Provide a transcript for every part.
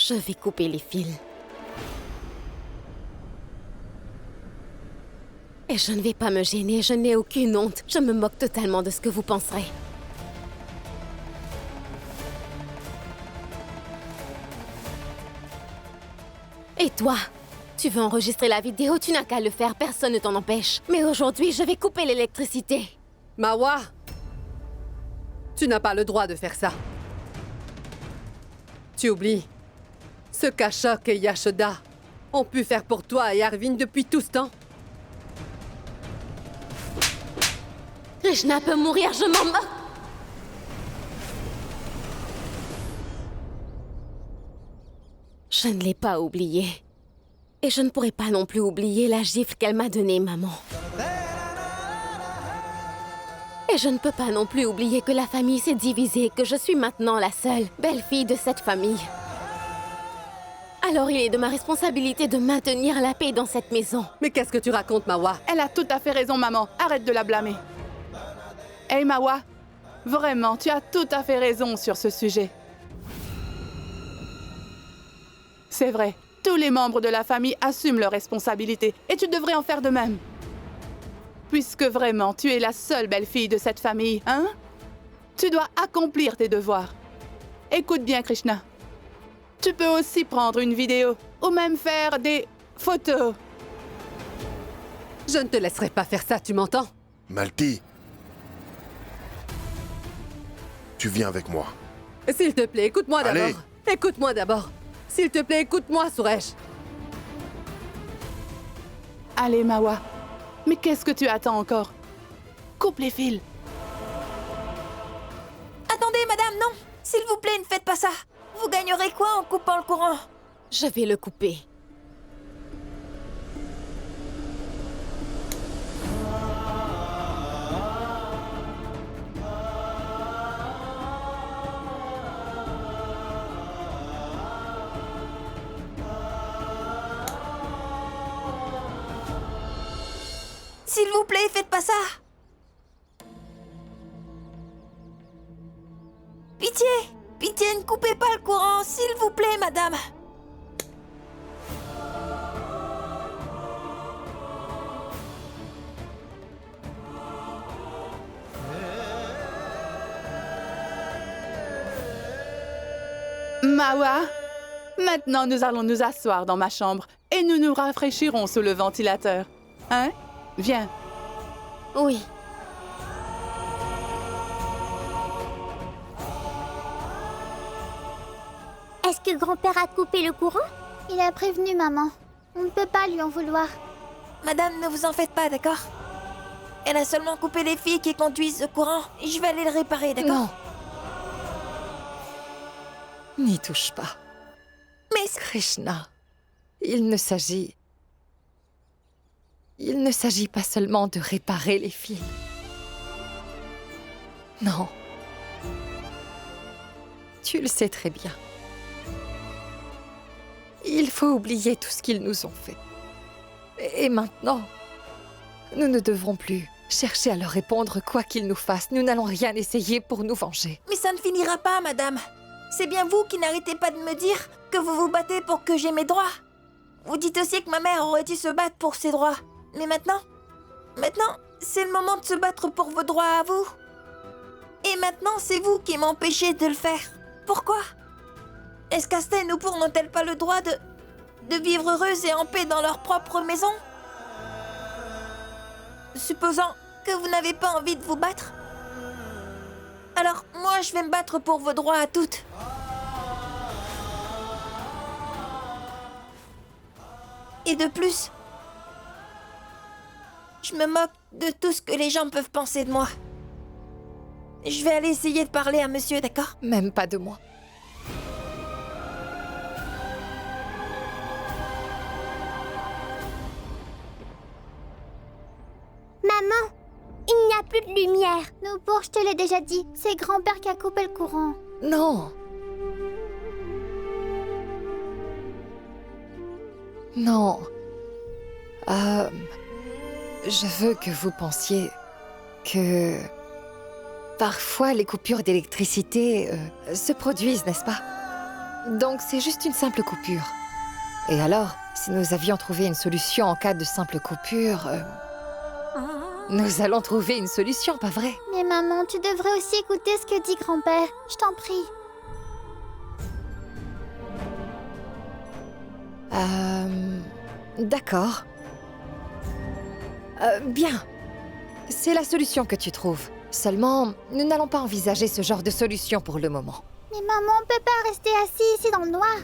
Je vais couper les fils. Et je ne vais pas me gêner, je n'ai aucune honte. Je me moque totalement de ce que vous penserez. Et toi? Tu veux enregistrer la vidéo, tu n'as qu'à le faire, personne ne t'en empêche. Mais aujourd'hui, je vais couper l'électricité. Mawa! Tu n'as pas le droit de faire ça. Tu oublies. Ce qu'Ashok et Yashoda ont pu faire pour toi et Arvind depuis tout ce temps. Krishna peut mourir, je m'en moque. Je ne l'ai pas oublié. Et je ne pourrai pas non plus oublier la gifle qu'elle m'a donnée, maman. Et je ne peux pas non plus oublier que la famille s'est divisée, que je suis maintenant la seule belle-fille de cette famille. Alors il est de ma responsabilité de maintenir la paix dans cette maison. Mais qu'est-ce que tu racontes, Mawa? Elle a tout à fait raison, maman. Arrête de la blâmer. Hey, Mawa, vraiment, tu as tout à fait raison sur ce sujet. C'est vrai, tous les membres de la famille assument leurs responsabilités et tu devrais en faire de même. Puisque vraiment, tu es la seule belle-fille de cette famille, hein? Tu dois accomplir tes devoirs. Écoute bien, Krishna. Tu peux aussi prendre une vidéo ou même faire des photos. Je ne te laisserai pas faire ça, tu m'entends? Malti, tu viens avec moi. S'il te plaît, écoute-moi Allez. d'abord. Écoute-moi d'abord. S'il te plaît, écoute-moi, Suresh. Allez, Mawa. Mais qu'est-ce que tu attends encore? Coupe les fils. Attendez, madame, non! S'il vous plaît, ne faites pas ça! Vous gagnerez quoi en coupant le courant? Je vais le couper. S'il vous plaît, faites pas ça! Pitié! Pitié, ne coupez pas le courant, s'il vous plaît, madame! Mawa, maintenant nous allons nous asseoir dans ma chambre et nous nous rafraîchirons sous le ventilateur. Hein? Viens. Oui. Est-ce que grand-père a coupé le courant? Il a prévenu maman. On ne peut pas lui en vouloir. Madame, ne vous en faites pas, d'accord? Elle a seulement coupé les fils qui conduisent ce courant. Je vais aller le réparer, d'accord? Non. N'y touche pas. Mais Krishna, il ne s'agit pas seulement de réparer les fils. Non. Tu le sais très bien. Il faut oublier tout ce qu'ils nous ont fait. Et maintenant, nous ne devrons plus chercher à leur répondre quoi qu'ils nous fassent. Nous n'allons rien essayer pour nous venger. Mais ça ne finira pas, madame. C'est bien vous qui n'arrêtez pas de me dire que vous vous battez pour que j'ai mes droits. Vous dites aussi que ma mère aurait dû se battre pour ses droits. Mais maintenant, c'est le moment de se battre pour vos droits à vous. Et maintenant, c'est vous qui m'empêchez de le faire. Pourquoi? Escastel ou Pour n'ont-elles pas le droit de vivre heureuses et en paix dans leur propre maison? Supposant que vous n'avez pas envie de vous battre, alors moi je vais me battre pour vos droits à toutes. Et de plus, je me moque de tout ce que les gens peuvent penser de moi. Je vais aller essayer de parler à monsieur, d'accord? Même pas de moi. Maman, il n'y a plus de lumière. Nous, pour, je te l'ai déjà dit, c'est grand-père qui a coupé le courant. Non. Non. Je veux que vous pensiez que parfois les coupures d'électricité se produisent, n'est-ce pas? Donc c'est juste une simple coupure. Et alors, si nous avions trouvé une solution en cas de simple coupure... Nous allons trouver une solution, pas vrai? Mais maman, tu devrais aussi écouter ce que dit grand-père. Je t'en prie. D'accord. Bien. C'est la solution que tu trouves. Seulement, nous n'allons pas envisager ce genre de solution pour le moment. Mais maman, on peut pas rester assis ici dans le noir.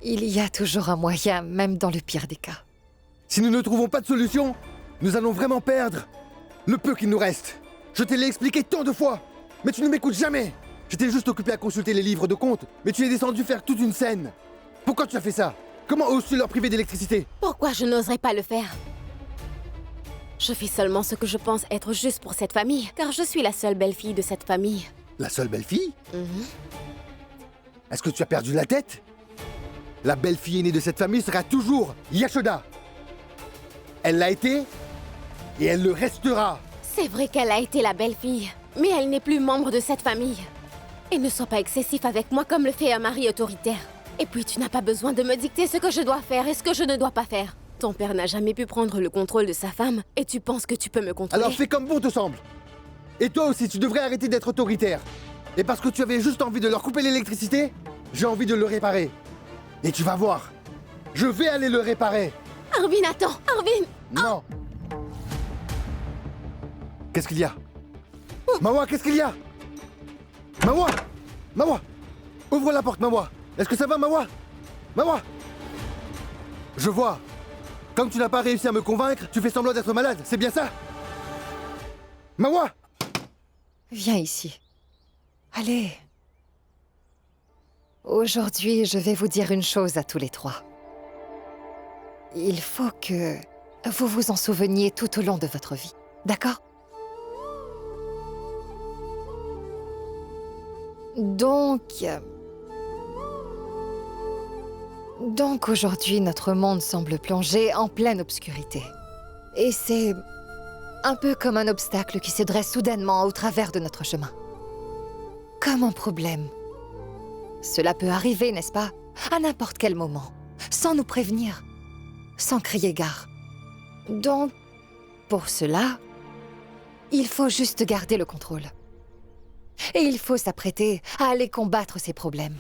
Il y a toujours un moyen, même dans le pire des cas. Si nous ne trouvons pas de solution, nous allons vraiment perdre le peu qu'il nous reste. Je te l'ai expliqué tant de fois, mais tu ne m'écoutes jamais. J'étais juste occupé à consulter les livres de contes, mais tu es descendu faire toute une scène. Pourquoi tu as fait ça? Comment oses-tu leur priver d'électricité? Pourquoi je n'oserais pas le faire? Je fais seulement ce que je pense être juste pour cette famille, car je suis la seule belle-fille de cette famille. La seule belle-fille? Est-ce que tu as perdu la tête? La belle-fille aînée de cette famille sera toujours Yashoda. Elle l'a été et elle le restera. C'est vrai qu'elle a été la belle-fille, mais elle n'est plus membre de cette famille. Et ne sois pas excessif avec moi comme le fait un mari autoritaire. Et puis tu n'as pas besoin de me dicter ce que je dois faire et ce que je ne dois pas faire. Ton père n'a jamais pu prendre le contrôle de sa femme et tu penses que tu peux me contrôler. Alors fais comme bon te semble. Et toi aussi, tu devrais arrêter d'être autoritaire. Et parce que tu avais juste envie de leur couper l'électricité, j'ai envie de le réparer. Et tu vas voir, je vais aller le réparer. Arvin, attends! Arvin! Non. Qu'est-ce qu'il y a? Mawa, qu'est-ce qu'il y a? Mawa! Mawa! Ouvre la porte, Mawa! Est-ce que ça va, Mawa? Mawa! Je vois. Comme tu n'as pas réussi à me convaincre, tu fais semblant d'être malade, c'est bien ça? Mawa! Viens ici. Allez. Aujourd'hui, je vais vous dire une chose à tous les trois. Il faut que vous vous en souveniez tout au long de votre vie. D'accord? Donc aujourd'hui, notre monde semble plongé en pleine obscurité. Et c'est un peu comme un obstacle qui se dresse soudainement au travers de notre chemin. Comme un problème. Cela peut arriver, n'est-ce pas? À n'importe quel moment, sans nous prévenir, sans crier gare. Donc, pour cela, il faut juste garder le contrôle. Et il faut s'apprêter à aller combattre ces problèmes.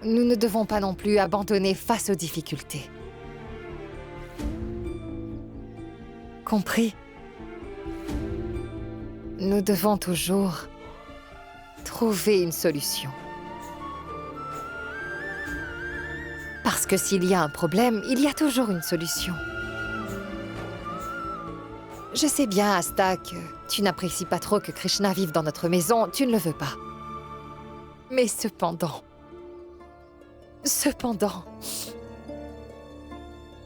Nous ne devons pas non plus abandonner face aux difficultés. Compris? Nous devons toujours trouver une solution. Parce que s'il y a un problème, il y a toujours une solution. Je sais bien, Asta, que tu n'apprécies pas trop que Krishna vive dans notre maison, tu ne le veux pas. Mais cependant,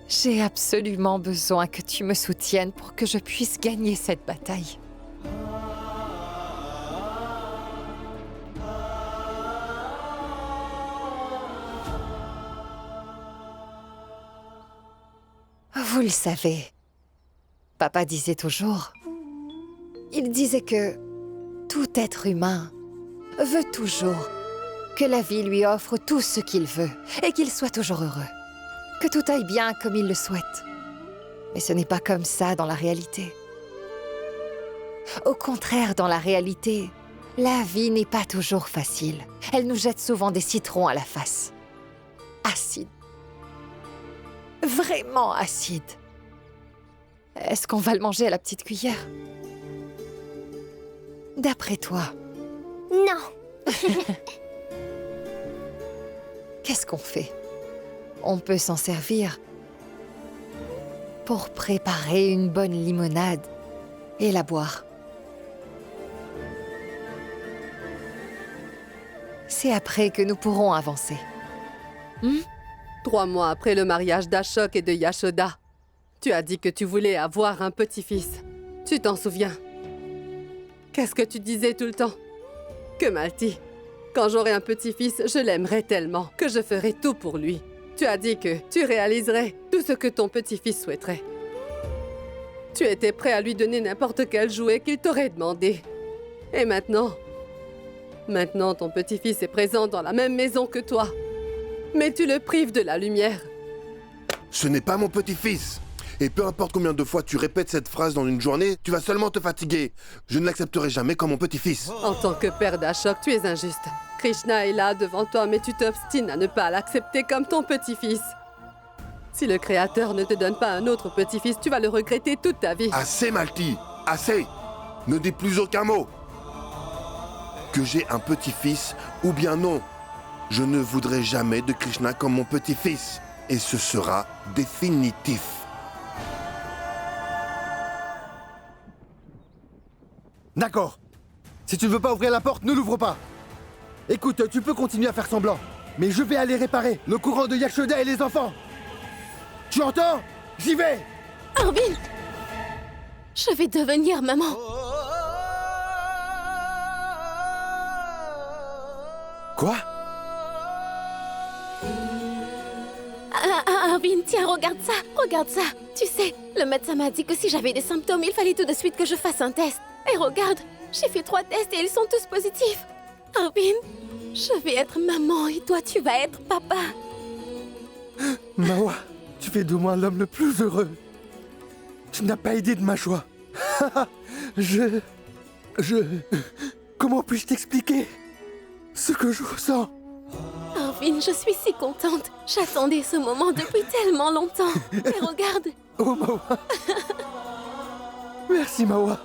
j'ai absolument besoin que tu me soutiennes pour que je puisse gagner cette bataille. Vous le savez, papa disait toujours, il disait que tout être humain veut toujours que la vie lui offre tout ce qu'il veut et qu'il soit toujours heureux, que tout aille bien comme il le souhaite. Mais ce n'est pas comme ça dans la réalité. Au contraire, dans la réalité, la vie n'est pas toujours facile. Elle nous jette souvent des citrons à la face. Acide. Vraiment acide. Est-ce qu'on va le manger à la petite cuillère? D'après toi, Non. qu'est-ce qu'on fait? On peut s'en servir pour préparer une bonne limonade et la boire. C'est après que nous pourrons avancer. 3 mois après le mariage d'Ashok et de Yashoda, tu as dit que tu voulais avoir un petit-fils. Tu t'en souviens? Qu'est-ce que tu disais tout le temps? Que Malti, quand j'aurai un petit-fils, je l'aimerai tellement que je ferai tout pour lui. Tu as dit que tu réaliserais tout ce que ton petit-fils souhaiterait. Tu étais prêt à lui donner n'importe quel jouet qu'il t'aurait demandé. Et maintenant? Maintenant, ton petit-fils est présent dans la même maison que toi. Mais tu le prives de la lumière. Ce n'est pas mon petit-fils. Et peu importe combien de fois tu répètes cette phrase dans une journée, tu vas seulement te fatiguer. Je ne l'accepterai jamais comme mon petit-fils. En tant que père d'Ashok, tu es injuste. Krishna est là devant toi, mais tu t'obstines à ne pas l'accepter comme ton petit-fils. Si le Créateur ne te donne pas un autre petit-fils, tu vas le regretter toute ta vie. Assez, Malti. Assez. Ne dis plus aucun mot. Que j'ai un petit-fils ou bien non. Je ne voudrais jamais de Krishna comme mon petit-fils. Et ce sera définitif. D'accord. Si tu ne veux pas ouvrir la porte, ne l'ouvre pas. Écoute, tu peux continuer à faire semblant. Mais je vais aller réparer le courant de Yashoda et les enfants. Tu entends? J'y vais. Arvin! Je vais devenir maman. Quoi? Arvin, tiens, regarde ça, regarde ça. Tu sais, le médecin m'a dit que si j'avais des symptômes, il fallait tout de suite que je fasse un test. Et regarde, j'ai fait 3 tests et ils sont tous positifs. Arvin, je vais être maman et toi, tu vas être papa. Mawa, tu fais de moi l'homme le plus heureux. Tu n'as pas idée de ma joie. Comment puis-je t'expliquer ce que je ressens? Arvin, je suis si contente. J'attendais ce moment depuis tellement longtemps. Et regarde. Oh, Mawa. Merci, Mawa.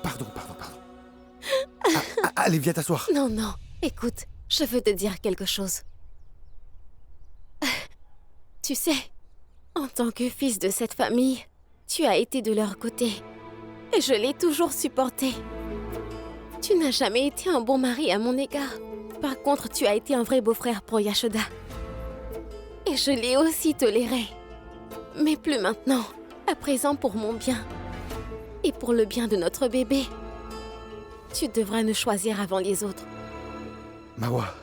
Pardon. Allez, viens t'asseoir. Non. Écoute, je veux te dire quelque chose. Tu sais, en tant que fils de cette famille, tu as été de leur côté. Et je l'ai toujours supporté. Tu n'as jamais été un bon mari à mon égard. Par contre, tu as été un vrai beau-frère pour Yashoda. Et je l'ai aussi toléré. Mais plus maintenant. À présent pour mon bien. Et pour le bien de notre bébé. Tu devras nous choisir avant les autres. Mawa,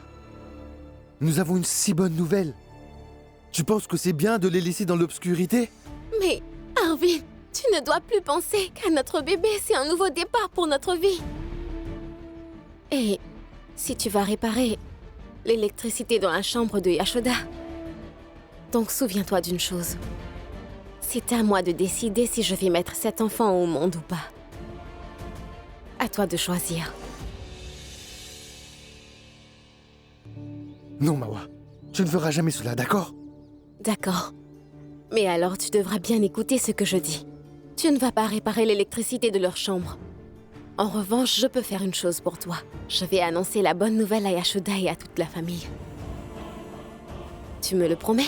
nous avons une si bonne nouvelle. Tu penses que c'est bien de les laisser dans l'obscurité? Mais, Arvin, tu ne dois plus penser qu'à notre bébé, c'est un nouveau départ pour notre vie. Et si tu vas réparer l'électricité dans la chambre de Yashoda, donc souviens-toi d'une chose. C'est à moi de décider si je vais mettre cet enfant au monde ou pas. À toi de choisir. Non, Mawa, tu ne feras jamais cela, d'accord? D'accord. Mais alors tu devras bien écouter ce que je dis. Tu ne vas pas réparer l'électricité de leur chambre. En revanche, je peux faire une chose pour toi. Je vais annoncer la bonne nouvelle à Yashoda et à toute la famille. Tu me le promets?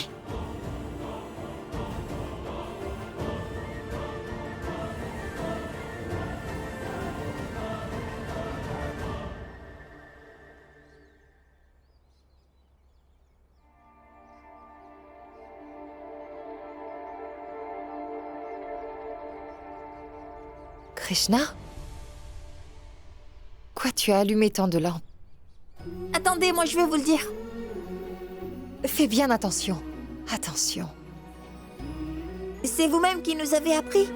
Krishna? Quoi, tu as allumé tant de lampes? Attendez, moi je vais vous le dire. Fais bien attention. Attention. C'est vous-même qui nous avez appris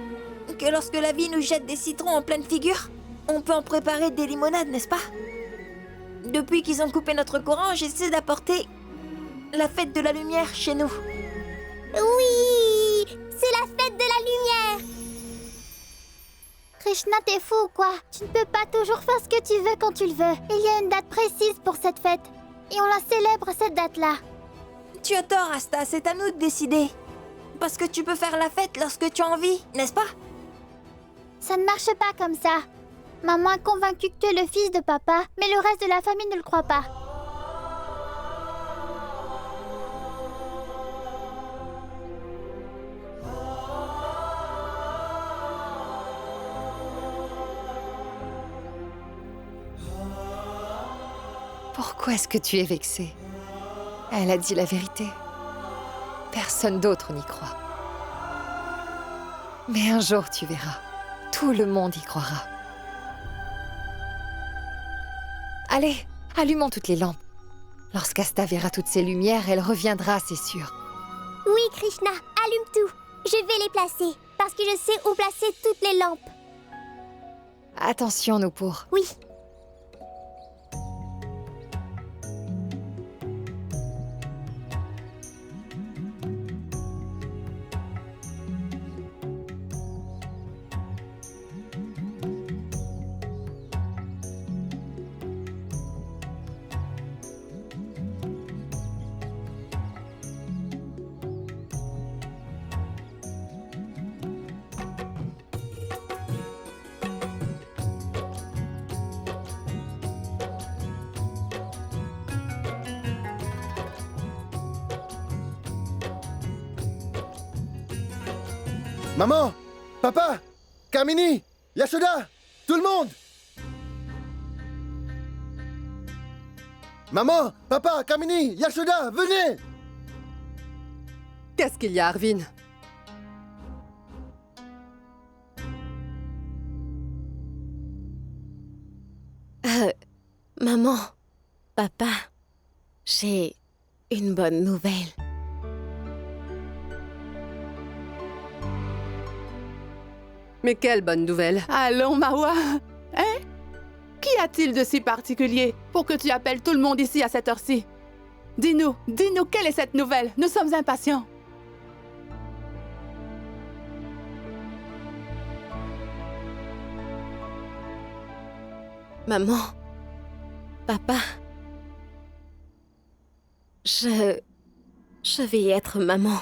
que lorsque la vie nous jette des citrons en pleine figure, on peut en préparer des limonades, n'est-ce pas? Depuis qu'ils ont coupé notre courant, j'essaie d'apporter la fête de la lumière chez nous. Oui, c'est la fête de la lumière. Krishna, t'es fou ou quoi? Tu ne peux pas toujours faire ce que tu veux quand tu le veux. Il y a une date précise pour cette fête. Et on la célèbre à cette date-là. Tu as tort, Asta, c'est à nous de décider. Parce que tu peux faire la fête lorsque tu as envie, n'est-ce pas? Ça ne marche pas comme ça. Maman est convaincue que tu es le fils de papa, mais le reste de la famille ne le croit pas. Pourquoi est-ce que tu es vexée? Elle a dit la vérité. Personne d'autre n'y croit. Mais un jour, tu verras. Tout le monde y croira. Allez, allumons toutes les lampes. Lorsqu'Asta verra toutes ces lumières, elle reviendra, c'est sûr. Oui, Krishna, allume tout. Je vais les placer. parce que je sais où placer toutes les lampes. Attention, Nupur. Oui. Maman, papa, Kamini, Yashoda, tout le monde. Maman, papa, Kamini, Yashoda, venez. Qu'est-ce qu'il y a, Arvin? Maman, papa, j'ai une bonne nouvelle. Mais quelle bonne nouvelle! Allons, Mawa. Hein? Qu'y a-t-il de si particulier pour que tu appelles tout le monde ici à cette heure-ci? Dis-nous, quelle est cette nouvelle? Nous sommes impatients. Maman, papa, je vais être maman.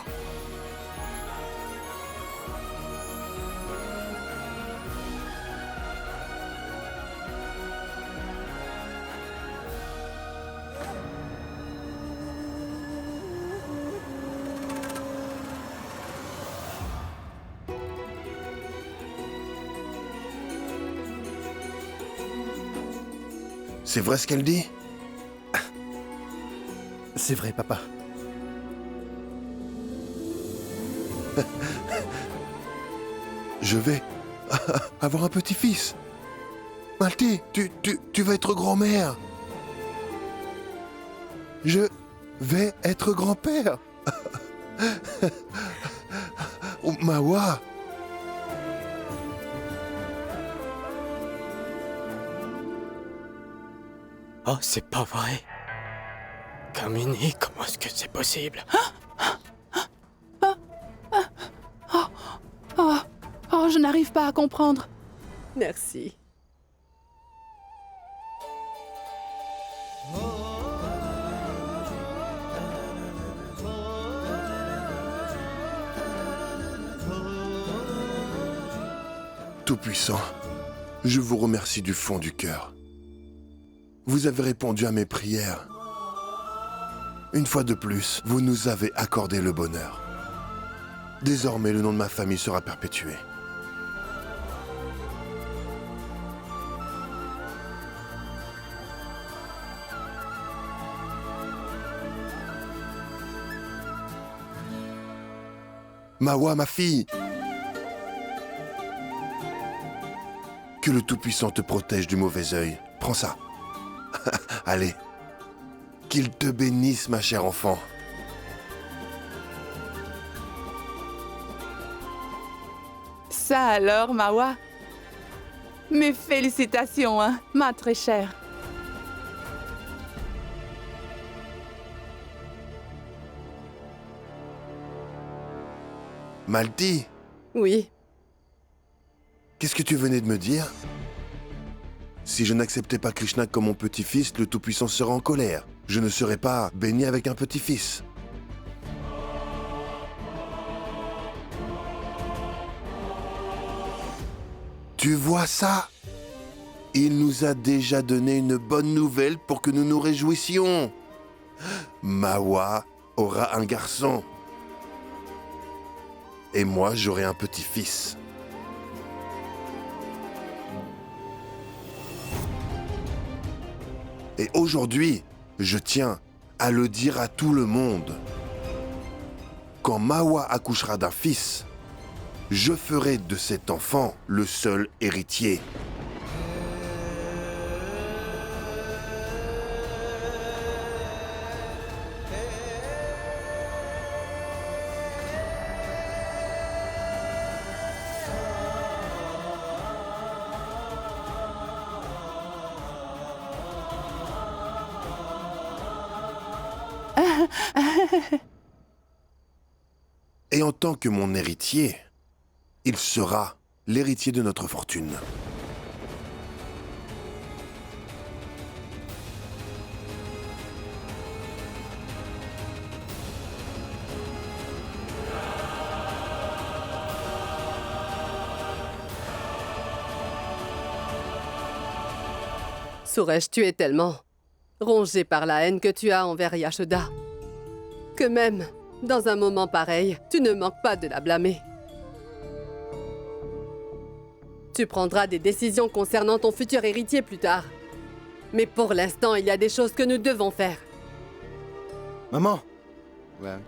C'est vrai ce qu'elle dit? C'est vrai, papa. Je vais avoir un petit-fils. Malti, tu vas être grand-mère. Je vais être grand-père. Oh, Mawa. Oh, c'est pas vrai. Kamini, comment est-ce que c'est possible? Oh, je n'arrive pas à comprendre. Merci. Tout-Puissant, je vous remercie du fond du cœur. Vous avez répondu à mes prières. Une fois de plus, vous nous avez accordé le bonheur. Désormais, le nom de ma famille sera perpétué. Mawa, ma fille! Que le Tout-Puissant te protège du mauvais œil. Prends ça. Allez. Qu'il te bénisse, ma chère enfant. Ça alors, Mawa? Mes félicitations, hein, ma très chère. Malti, Oui, qu'est-ce que tu venais de me dire? Si je n'acceptais pas Krishna comme mon petit-fils, le Tout-Puissant serait en colère. Je ne serais pas béni avec un petit-fils. Tu vois ça? Il nous a déjà donné une bonne nouvelle pour que nous nous réjouissions. Mawa aura un garçon. Et moi, j'aurai un petit-fils. Et aujourd'hui, je tiens à le dire à tout le monde. Quand Mawa accouchera d'un fils, je ferai de cet enfant le seul héritier. Et en tant que mon héritier, il sera l'héritier de notre fortune. Suresh, tu es tellement rongé par la haine que tu as envers Yashoda que même dans un moment pareil, tu ne manques pas de la blâmer. Tu prendras des décisions concernant ton futur héritier plus tard. Mais pour l'instant, il y a des choses que nous devons faire. Maman, Ouais.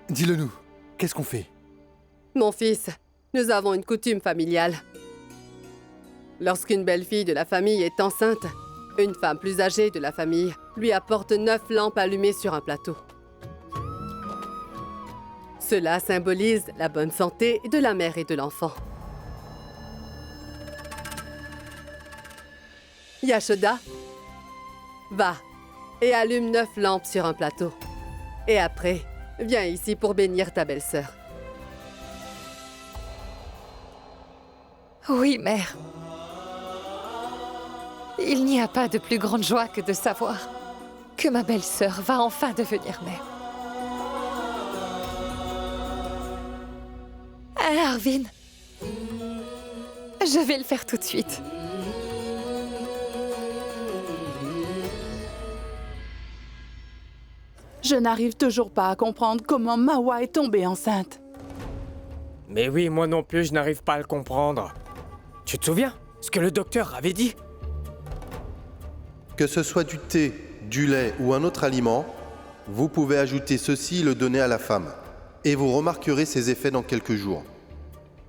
dis-le nous. Qu'est-ce qu'on fait? Mon fils, nous avons une coutume familiale. Lorsqu'une belle-fille de la famille est enceinte, une femme plus âgée de la famille lui apporte 9 lampes allumées sur un plateau. Cela symbolise la bonne santé de la mère et de l'enfant. Yashoda, va et allume 9 lampes sur un plateau. Et après, viens ici pour bénir ta belle-sœur. Oui, mère. Il n'y a pas de plus grande joie que de savoir que ma belle-sœur va enfin devenir mère. Arvin, je vais le faire tout de suite. Je n'arrive toujours pas à comprendre comment Mawa est tombée enceinte. Mais oui, moi non plus, je n'arrive pas à le comprendre. Tu te souviens ce que le docteur avait dit? Que ce soit du thé, du lait ou un autre aliment, vous pouvez ajouter ceci et le donner à la femme. Et vous remarquerez ses effets dans quelques jours.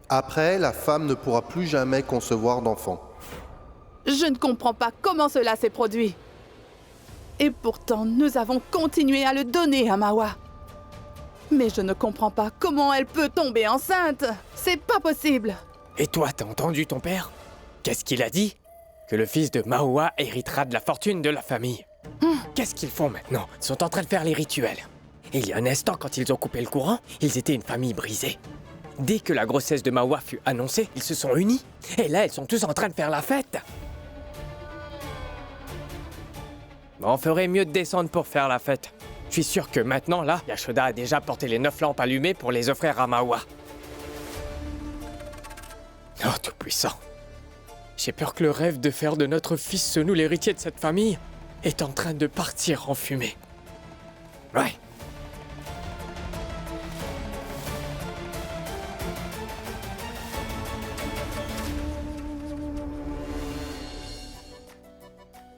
Après, la femme ne pourra plus jamais concevoir d'enfant. Je ne comprends pas comment cela s'est produit. Et pourtant, nous avons continué à le donner à Mawa. Mais je ne comprends pas comment elle peut tomber enceinte. C'est pas possible. Et toi, t'as entendu ton père? Qu'est-ce qu'il a dit? Que le fils de Mawa héritera de la fortune de la famille. Qu'est-ce qu'ils font maintenant? Ils sont en train de faire les rituels. Et il y a un instant, quand ils ont coupé le courant, ils étaient une famille brisée. Dès que la grossesse de Mawa fut annoncée, ils se sont unis. Et là, ils sont tous en train de faire la fête. On ferait mieux de descendre pour faire la fête. Je suis sûr que maintenant, là, Yashoda a déjà porté les 9 lampes allumées pour les offrir à Mawa. Oh, Tout-Puissant. J'ai peur que le rêve de faire de notre fils Sonu l'héritier de cette famille est en train de partir en fumée. Ouais.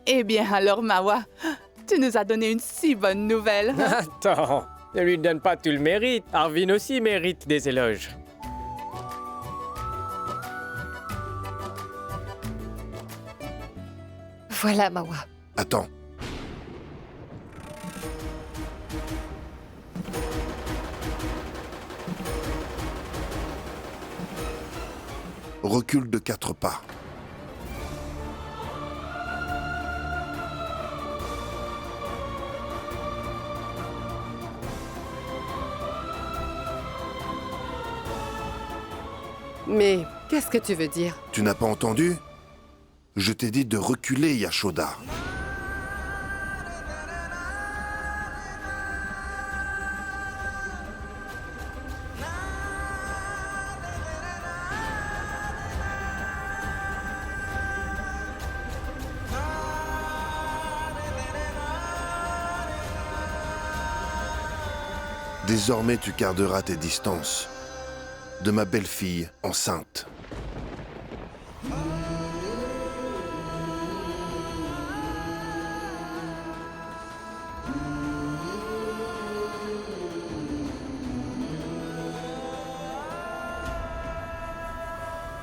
Eh bien alors, Mawa, tu nous as donné une si bonne nouvelle. Attends, ne lui donne pas tout le mérite. Arvin aussi mérite des éloges. Voilà, Mawa. Attends. Recule de 4 pas. Mais qu'est-ce que tu veux dire? Tu n'as pas entendu? Je t'ai dit de reculer, Yashoda. Désormais, tu garderas tes distances de ma belle-fille enceinte.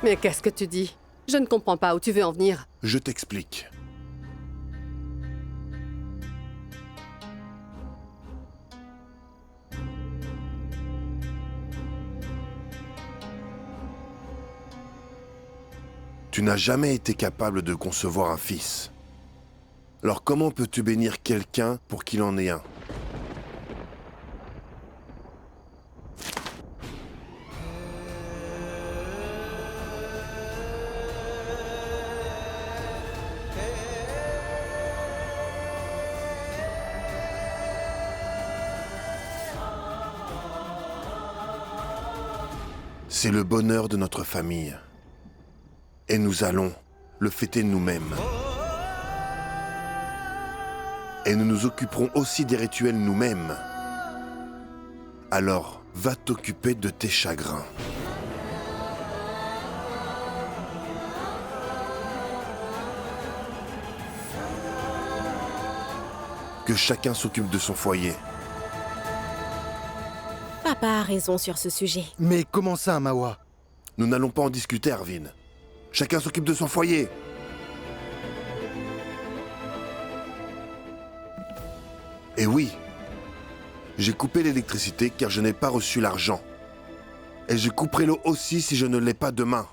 Mais qu'est-ce que tu dis? Je ne comprends pas où tu veux en venir. Je t'explique. Tu n'as jamais été capable de concevoir un fils. Alors comment peux-tu bénir quelqu'un pour qu'il en ait un? C'est le bonheur de notre famille. Et nous allons le fêter nous-mêmes. Et nous nous occuperons aussi des rituels nous-mêmes. Alors, va t'occuper de tes chagrins. Que chacun s'occupe de son foyer. Papa a raison sur ce sujet. Mais comment ça, Mawa? Nous n'allons pas en discuter, Arvin. Chacun s'occupe de son foyer. Et oui, j'ai coupé l'électricité car je n'ai pas reçu l'argent. Et je couperai l'eau aussi si je ne l'ai pas demain.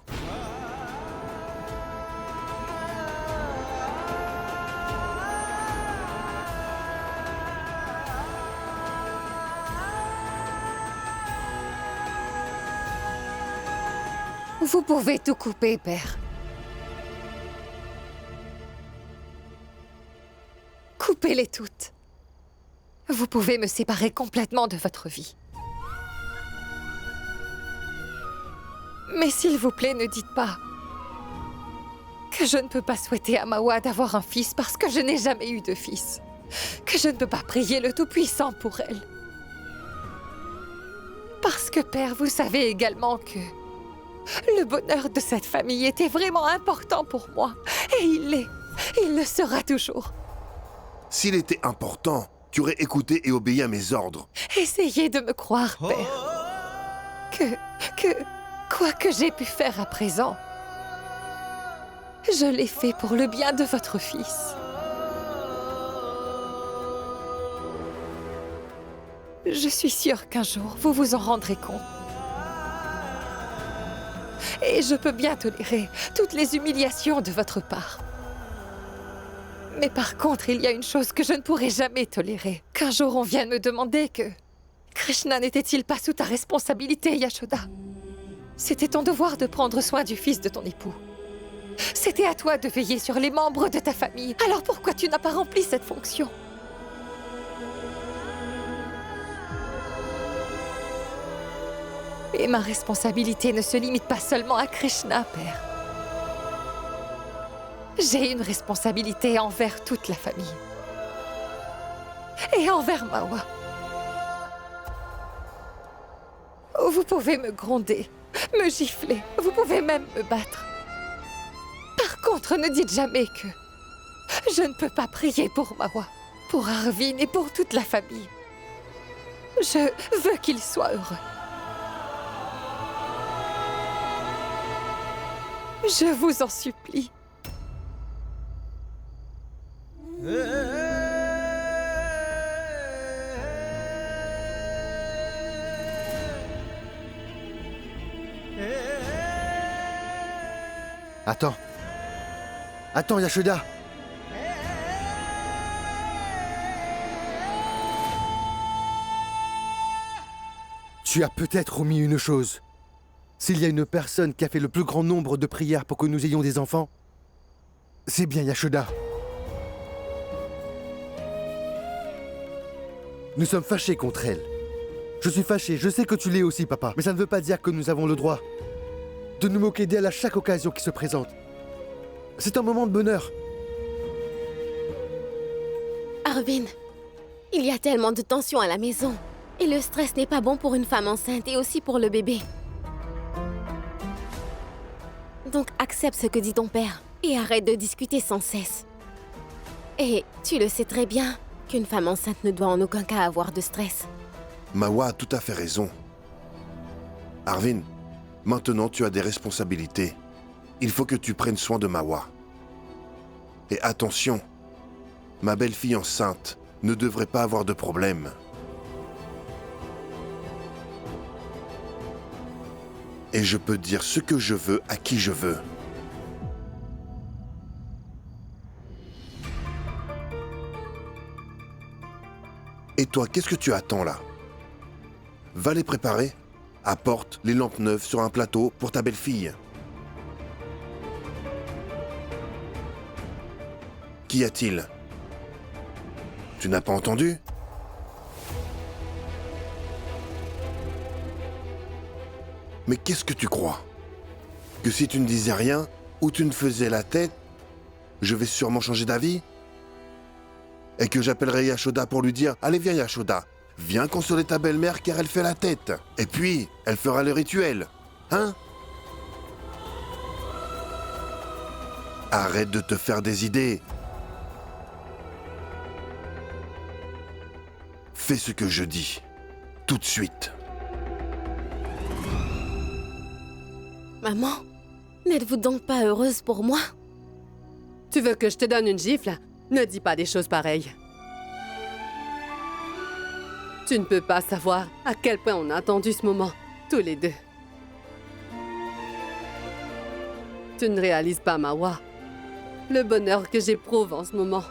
Vous pouvez tout couper, père. Coupez-les toutes. Vous pouvez me séparer complètement de votre vie. Mais s'il vous plaît, ne dites pas que je ne peux pas souhaiter à Mawa d'avoir un fils parce que je n'ai jamais eu de fils. Que je ne peux pas prier le Tout-Puissant pour elle. Parce que, père, vous savez également que le bonheur de cette famille était vraiment important pour moi. Et il l'est. Il le sera toujours. S'il était important, tu aurais écouté et obéi à mes ordres. Essayez de me croire, père. Quoi que j'ai pu faire à présent, je l'ai fait pour le bien de votre fils. Je suis sûre qu'un jour, vous vous en rendrez compte. Et je peux bien tolérer toutes les humiliations de votre part. Mais par contre, il y a une chose que je ne pourrai jamais tolérer. Qu'un jour on vienne me demander que Krishna n'était-il pas sous ta responsabilité, Yashoda? C'était ton devoir de prendre soin du fils de ton époux. C'était à toi de veiller sur les membres de ta famille. Alors pourquoi tu n'as pas rempli cette fonction? Et ma responsabilité ne se limite pas seulement à Krishna, père. J'ai une responsabilité envers toute la famille. Et envers Mawa. Vous pouvez me gronder, me gifler, vous pouvez même me battre. Par contre, ne dites jamais que je ne peux pas prier pour Mawa, pour Arvin et pour toute la famille. Je veux qu'il soit heureux. Je vous en supplie. Attends. Attends, Yashoda. Tu as peut-être omis une chose. S'il y a une personne qui a fait le plus grand nombre de prières pour que nous ayons des enfants, c'est bien Yashoda. Nous sommes fâchés contre elle. Je suis fâché, je sais que tu l'es aussi, papa. Mais ça ne veut pas dire que nous avons le droit de nous moquer d'elle à chaque occasion qui se présente. C'est un moment de bonheur. Arvin, il y a tellement de tension à la maison. Et le stress n'est pas bon pour une femme enceinte et aussi pour le bébé. Donc accepte ce que dit ton père et arrête de discuter sans cesse. Et tu le sais très bien qu'une femme enceinte ne doit en aucun cas avoir de stress. Mawa a tout à fait raison. Arvin, maintenant tu as des responsabilités. Il faut que tu prennes soin de Mawa. Et attention, ma belle-fille enceinte ne devrait pas avoir de problème. Et je peux dire ce que je veux à qui je veux. Et toi, qu'est-ce que tu attends là? Va les préparer. Apporte les lampes neuves sur un plateau pour ta belle-fille. Qu'y a-t-il? Tu n'as pas entendu? Mais qu'est-ce que tu crois? Que si tu ne disais rien, ou tu ne faisais la tête, je vais sûrement changer d'avis? Et que j'appellerai Yashoda pour lui dire « Allez, viens Yashoda, viens consoler ta belle-mère car elle fait la tête. Et puis, elle fera le rituel. Hein ?» Arrête de te faire des idées. Fais ce que je dis, tout de suite. Maman, n'êtes-vous donc pas heureuse pour moi? Tu veux que je te donne une gifle? Ne dis pas des choses pareilles. Tu ne peux pas savoir à quel point on a attendu ce moment, tous les deux. Tu ne réalises pas, Mawa, le bonheur que j'éprouve en ce moment.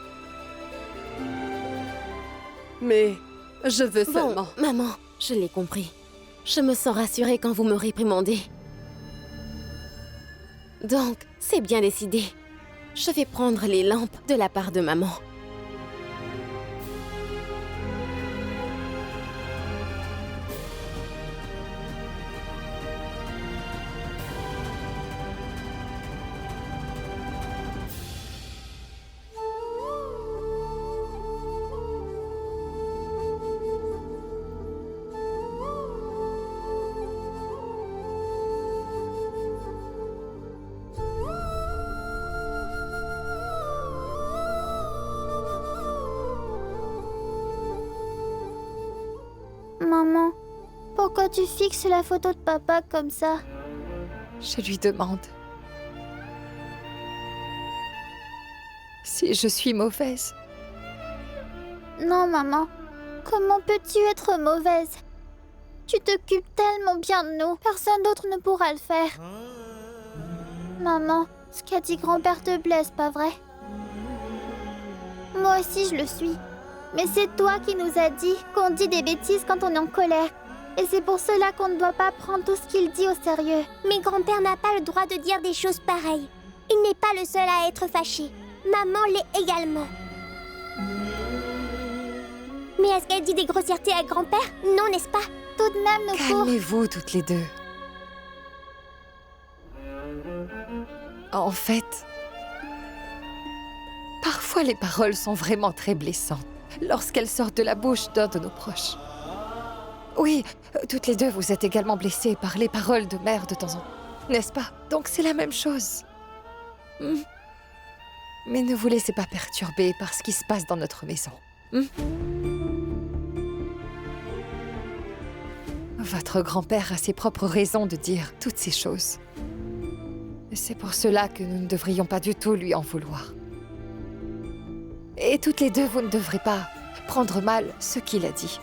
Mais je veux seulement... Bon, maman, je l'ai compris. Je me sens rassurée quand vous me réprimandez. Donc, c'est bien décidé. Je vais prendre les lampes de la part de maman. Maman, pourquoi tu fixes la photo de papa comme ça? Je lui demande si je suis mauvaise. Non, maman. Comment peux-tu être mauvaise? Tu t'occupes tellement bien de nous. Personne d'autre ne pourra le faire. Maman, ce qu'a dit grand-père te blesse, pas vrai? Moi aussi, je le suis. Mais c'est toi qui nous as dit qu'on dit des bêtises quand on est en colère. Et c'est pour cela qu'on ne doit pas prendre tout ce qu'il dit au sérieux. Mais grand-père n'a pas le droit de dire des choses pareilles. Il n'est pas le seul à être fâché. Maman l'est également. Mais est-ce qu'elle dit des grossièretés à grand-père? Non, n'est-ce pas? Tout de même, nos cours... Calmez-vous toutes les deux. En fait, parfois les paroles sont vraiment très blessantes lorsqu'elles sortent de la bouche d'un de nos proches. Oui, toutes les deux, vous êtes également blessées par les paroles de mère de temps en temps, n'est-ce pas? Donc c'est la même chose. Mais ne vous laissez pas perturber par ce qui se passe dans notre maison. Votre grand-père a ses propres raisons de dire toutes ces choses. C'est pour cela que nous ne devrions pas du tout lui en vouloir. Et toutes les deux, vous ne devrez pas prendre mal ce qu'il a dit.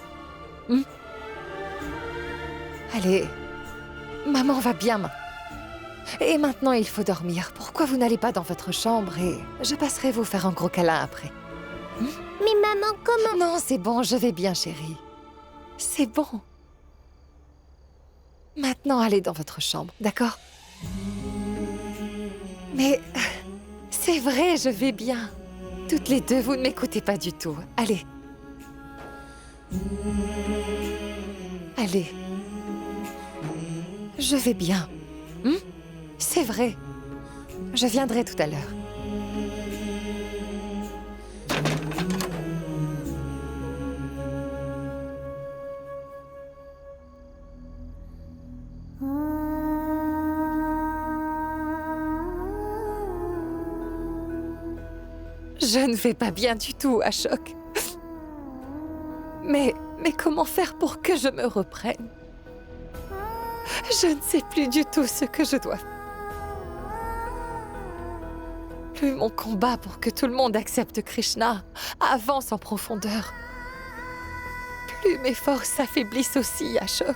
Allez, maman va bien maintenant. Et maintenant, il faut dormir. Pourquoi vous n'allez pas dans votre chambre et je passerai vous faire un gros câlin après? Mais maman, comment... Non, c'est bon, je vais bien, chérie. C'est bon. Maintenant, allez dans votre chambre, d'accord? Mais c'est vrai, je vais bien. Toutes les deux, vous ne m'écoutez pas du tout. Allez. Allez. Je vais bien. C'est vrai. Je viendrai tout à l'heure. Je ne vais pas bien du tout, Ashok. Mais comment faire pour que je me reprenne? Je ne sais plus du tout ce que je dois faire. Plus mon combat pour que tout le monde accepte Krishna avance en profondeur, plus mes forces s'affaiblissent aussi, Ashok.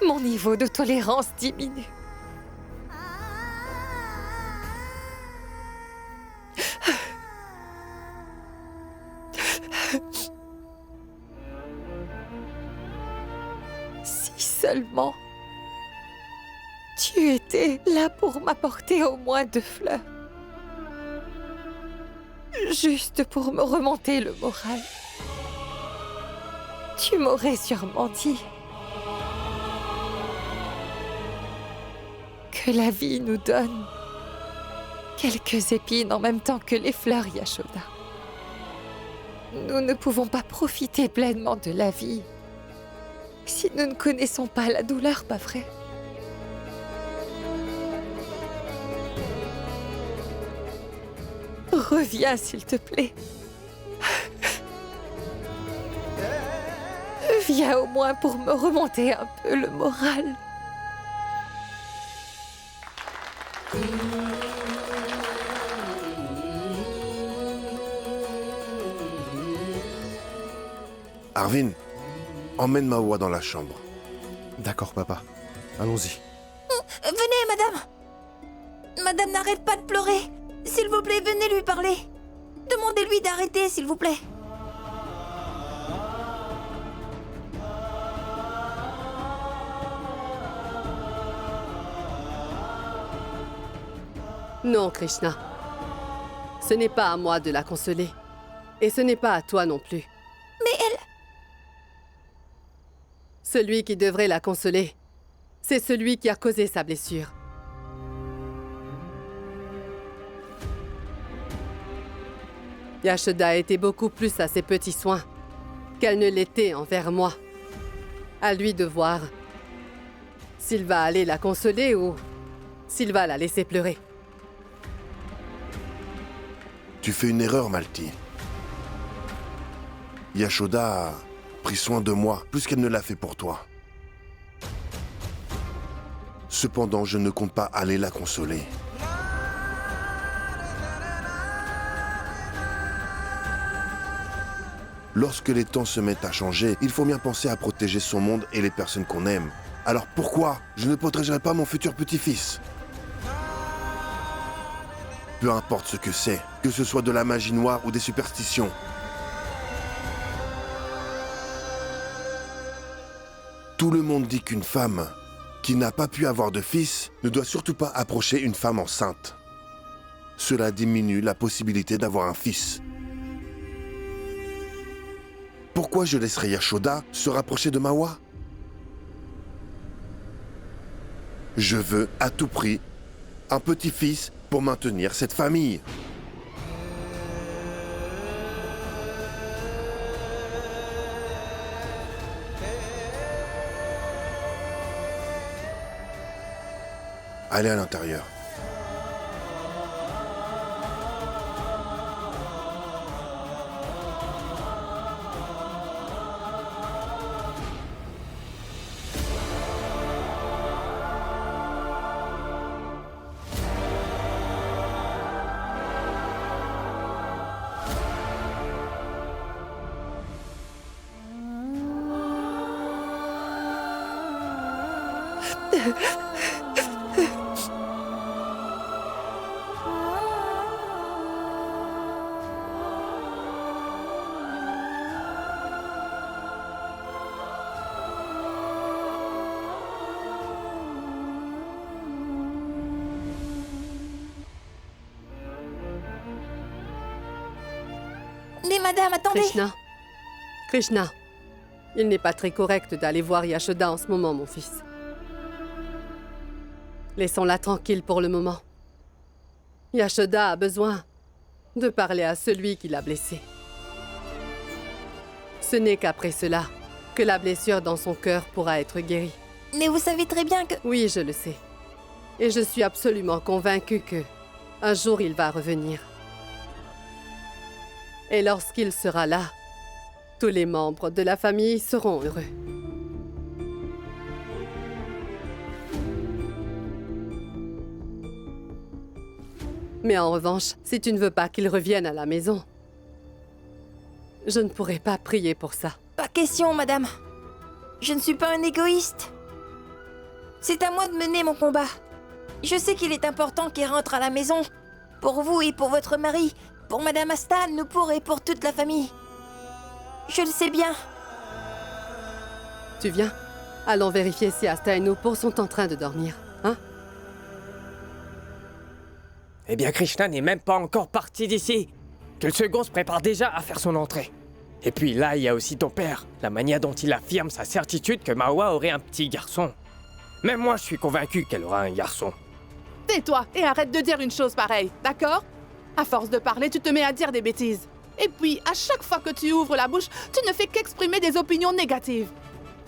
Mon niveau de tolérance diminue. Si seulement tu étais là pour m'apporter au moins 2 fleurs. Juste pour me remonter le moral. Tu m'aurais sûrement dit que la vie nous donne quelques épines en même temps que les fleurs, Yashoda. Nous ne pouvons pas profiter pleinement de la vie si nous ne connaissons pas la douleur, pas vrai? Reviens, s'il te plaît. Viens au moins pour me remonter un peu le moral. Arvin, emmène Mawa dans la chambre. D'accord, papa. Allons-y. Venez, madame. Madame n'arrête pas de pleurer. S'il vous plaît, venez lui parler. Demandez-lui d'arrêter, s'il vous plaît. Non, Krishna. Ce n'est pas à moi de la consoler. Et ce n'est pas à toi non plus. Mais elle... Celui qui devrait la consoler, c'est celui qui a causé sa blessure. Yashoda était beaucoup plus à ses petits soins qu'elle ne l'était envers moi. À lui de voir s'il va aller la consoler ou s'il va la laisser pleurer. Tu fais une erreur, Malti. Yashoda a pris soin de moi plus qu'elle ne l'a fait pour toi. Cependant, je ne compte pas aller la consoler. Lorsque les temps se mettent à changer, il faut bien penser à protéger son monde et les personnes qu'on aime. Alors pourquoi je ne protégerai pas mon futur petit-fils? Peu importe ce que c'est, que ce soit de la magie noire ou des superstitions. Tout le monde dit qu'une femme qui n'a pas pu avoir de fils ne doit surtout pas approcher une femme enceinte. Cela diminue la possibilité d'avoir un fils. Pourquoi je laisserais Yashoda se rapprocher de Mawa? Je veux, à tout prix, un petit-fils pour maintenir cette famille. Allez à l'intérieur. Mais madame, attendez. Krishna, il n'est pas très correct d'aller voir Yashoda en ce moment, mon fils. Laissons-la tranquille pour le moment. Yashoda a besoin de parler à celui qui l'a blessée. Ce n'est qu'après cela que la blessure dans son cœur pourra être guérie. Mais vous savez très bien que... Oui, je le sais. Et je suis absolument convaincue que un jour il va revenir. Et lorsqu'il sera là, tous les membres de la famille seront heureux. Mais en revanche, si tu ne veux pas qu'il revienne à la maison, je ne pourrai pas prier pour ça. Pas question, madame. Je ne suis pas un égoïste. C'est à moi de mener mon combat. Je sais qu'il est important qu'il rentre à la maison. Pour vous et pour votre mari. Pour madame Asta, nous pour et pour toute la famille. Je le sais bien. Tu viens? Allons vérifier si Asta et Nupur sont en train de dormir, hein? Eh bien, Krishna n'est même pas encore parti d'ici. Que le second se prépare déjà à faire son entrée. Et puis là, il y a aussi ton père. La manière dont il affirme sa certitude que Mawa aurait un petit garçon. Même moi, je suis convaincu qu'elle aura un garçon. tais-toi et arrête de dire une chose pareille, d'accord? À force de parler, tu te mets à dire des bêtises. Et puis, à chaque fois que tu ouvres la bouche, tu ne fais qu'exprimer des opinions négatives.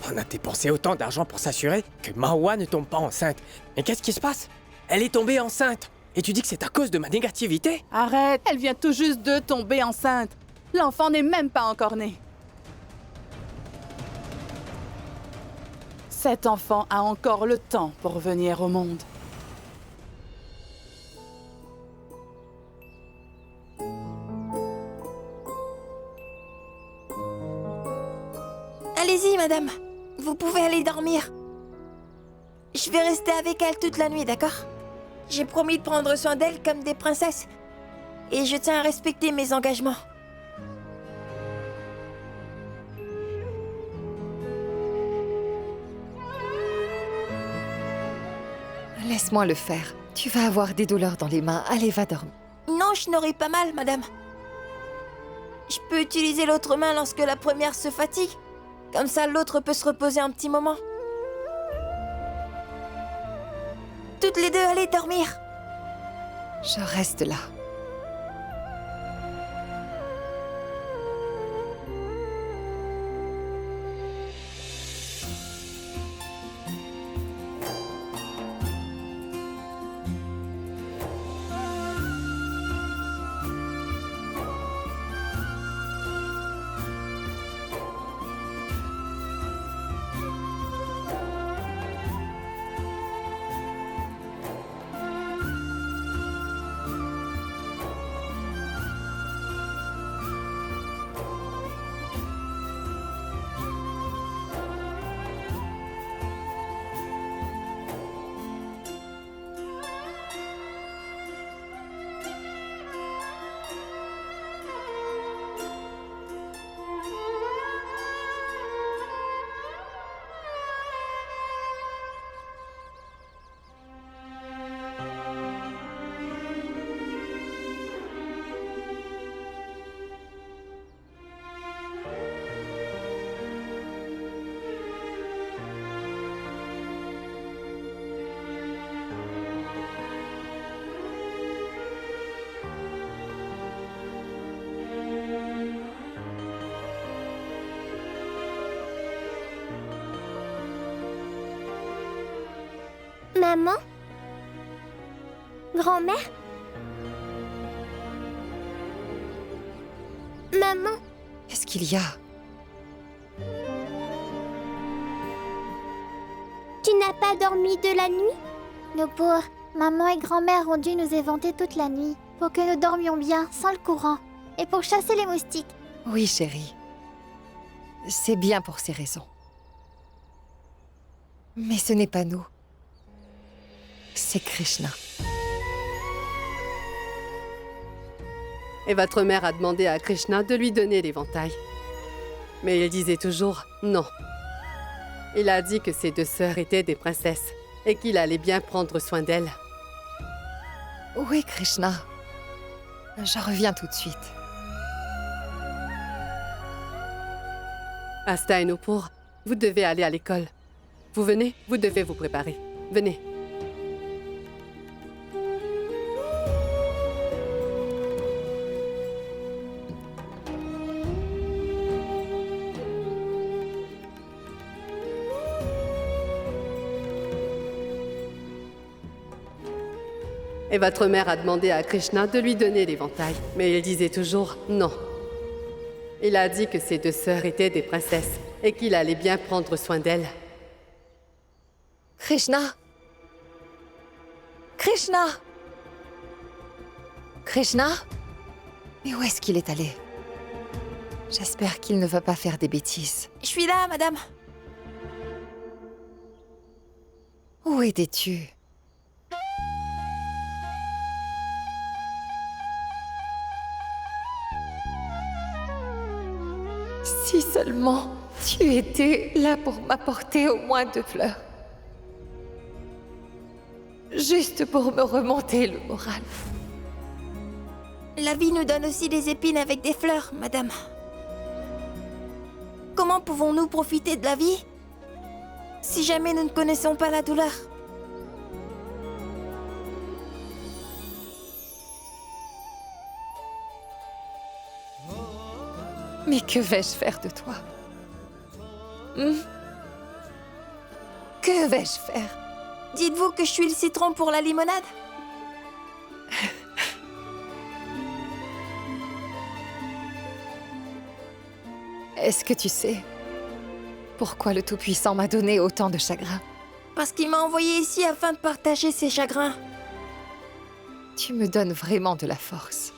On a dépensé autant d'argent pour s'assurer que Mahua ne tombe pas enceinte. Mais qu'est-ce qui se passe? Elle est tombée enceinte. Et tu dis que c'est à cause de ma négativité? Arrête, elle vient tout juste de tomber enceinte. L'enfant n'est même pas encore né. Cet enfant a encore le temps pour venir au monde. Allez-y, madame. Vous pouvez aller dormir. Je vais rester avec elle toute la nuit, d'accord? J'ai promis de prendre soin d'elle comme des princesses. Et je tiens à respecter mes engagements. Laisse-moi le faire. Tu vas avoir des douleurs dans les mains. Allez, va dormir. Non, je n'aurai pas mal, madame. Je peux utiliser l'autre main lorsque la première se fatigue. Comme ça, l'autre peut se reposer un petit moment. Toutes les deux, allez dormir. Je reste là. Maman? Grand-mère? Maman? Qu'est-ce qu'il y a? Tu n'as pas dormi de la nuit? Nos pauvres, maman et grand-mère ont dû nous éventer toute la nuit pour que nous dormions bien, sans le courant, et pour chasser les moustiques. Oui, chérie. C'est bien pour ces raisons. Mais ce n'est pas nous. C'est Krishna. Et votre mère a demandé à Krishna de lui donner l'éventail. Mais il disait toujours non. Il a dit que ses deux sœurs étaient des princesses et qu'il allait bien prendre soin d'elles. Où est Krishna? Je reviens tout de suite. Asta et Nupur, vous devez aller à l'école. Vous venez, vous devez vous préparer. Venez. Et votre mère a demandé à Krishna de lui donner l'éventail. Mais il disait toujours non. Il a dit que ses deux sœurs étaient des princesses et qu'il allait bien prendre soin d'elles. Krishna? Krishna? Krishna? Mais où est-ce qu'il est allé? J'espère qu'il ne va pas faire des bêtises. Je suis là, madame. Où étais-tu? Si seulement tu étais là pour m'apporter au moins 2 fleurs. Juste pour me remonter le moral. La vie nous donne aussi des épines avec des fleurs, madame. Comment pouvons-nous profiter de la vie si jamais nous ne connaissons pas la douleur? Mais que vais-je faire de toi? Que vais-je faire? Dites-vous que je suis le citron pour la limonade? Est-ce que tu sais pourquoi le Tout-Puissant m'a donné autant de chagrin? Parce qu'il m'a envoyé ici afin de partager ses chagrins. Tu me donnes vraiment de la force.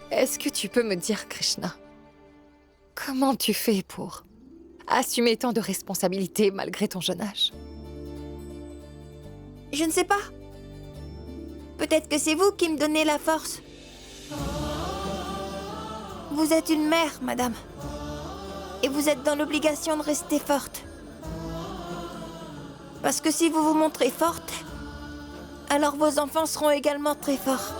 Est-ce que tu peux me dire, Krishna, comment tu fais pour assumer tant de responsabilités malgré ton jeune âge? Je ne sais pas. Peut-être que c'est vous qui me donnez la force. Vous êtes une mère, madame. Et vous êtes dans l'obligation de rester forte. Parce que si vous vous montrez forte, alors vos enfants seront également très forts.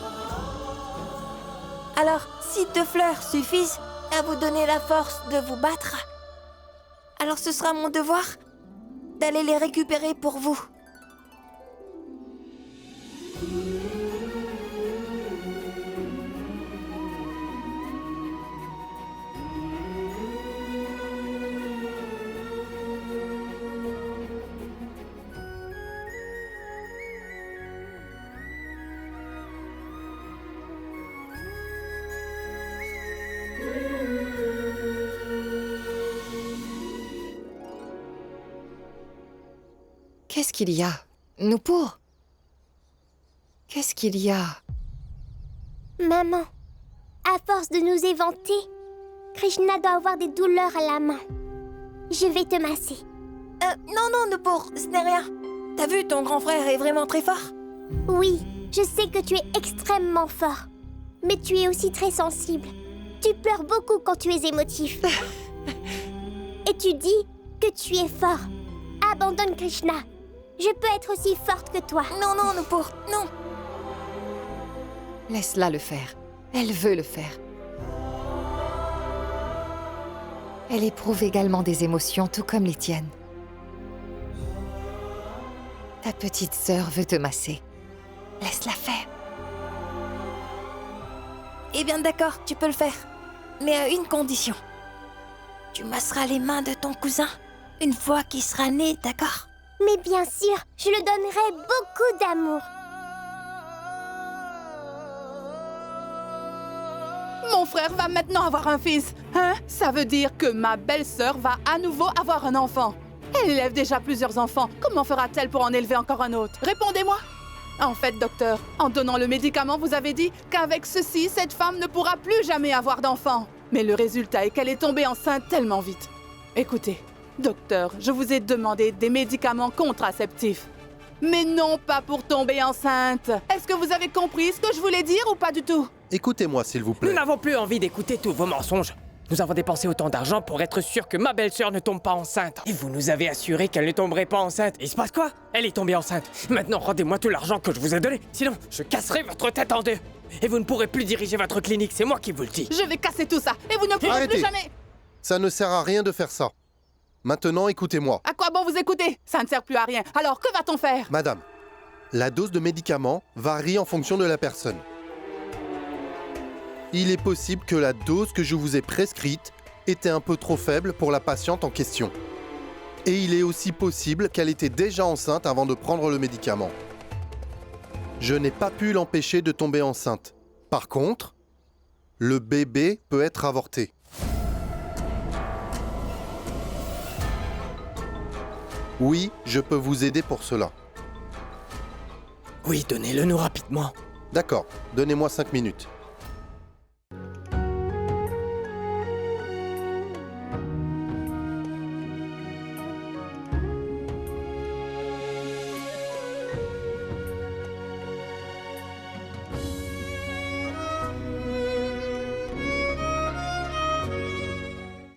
Alors, si 2 fleurs suffisent à vous donner la force de vous battre, alors ce sera mon devoir d'aller les récupérer pour vous. Qu'est-ce qu'il y a? Nupur? Qu'est-ce qu'il y a? Maman, à force de nous éventer, Krishna doit avoir des douleurs à la main. Je vais te masser. Non, Nupur, ce n'est rien. T'as vu, ton grand frère est vraiment très fort. Oui, je sais que tu es extrêmement fort. Mais tu es aussi très sensible. Tu pleures beaucoup quand tu es émotif. Et tu dis que tu es fort. Abandonne Krishna. Je peux être aussi forte que toi. Non, Nupur, non. Laisse-la le faire. Elle veut le faire. Elle éprouve également des émotions, tout comme les tiennes. Ta petite sœur veut te masser. Laisse-la faire. Eh bien d'accord, tu peux le faire. Mais à une condition. Tu masseras les mains de ton cousin une fois qu'il sera né, d'accord? Mais bien sûr, je le donnerai beaucoup d'amour. Mon frère va maintenant avoir un fils. Hein? Ça veut dire que ma belle-sœur va à nouveau avoir un enfant. Elle élève déjà plusieurs enfants. Comment fera-t-elle pour en élever encore un autre? Répondez-moi. En fait, docteur, en donnant le médicament, vous avez dit qu'avec ceci, cette femme ne pourra plus jamais avoir d'enfant. Mais le résultat est qu'elle est tombée enceinte tellement vite. Écoutez, docteur, je vous ai demandé des médicaments contraceptifs. Mais non pas pour tomber enceinte. Est-ce que vous avez compris ce que je voulais dire ou pas du tout? Écoutez-moi, s'il vous plaît. Nous n'avons plus envie d'écouter tous vos mensonges. Nous avons dépensé autant d'argent pour être sûr que ma belle-sœur ne tombe pas enceinte. Et vous nous avez assuré qu'elle ne tomberait pas enceinte. Il se passe quoi? Elle est tombée enceinte. Maintenant, rendez-moi tout l'argent que je vous ai donné. Sinon, je casserai votre tête en 2. Et vous ne pourrez plus diriger votre clinique, c'est moi qui vous le dis. Je vais casser tout ça et vous ne pourrez Arrêtez. plus jamais... Ça ne sert à rien de faire ça. Maintenant, écoutez-moi. À quoi bon vous écouter? Ça ne sert plus à rien. Alors, que va-t-on faire? Madame, la dose de médicaments varie en fonction de la personne. Il est possible que la dose que je vous ai prescrite était un peu trop faible pour la patiente en question. Et il est aussi possible qu'elle était déjà enceinte avant de prendre le médicament. Je n'ai pas pu l'empêcher de tomber enceinte. Par contre, le bébé peut être avorté. Oui, je peux vous aider pour cela. Oui, donnez-le nous rapidement. D'accord, donnez-moi 5 minutes.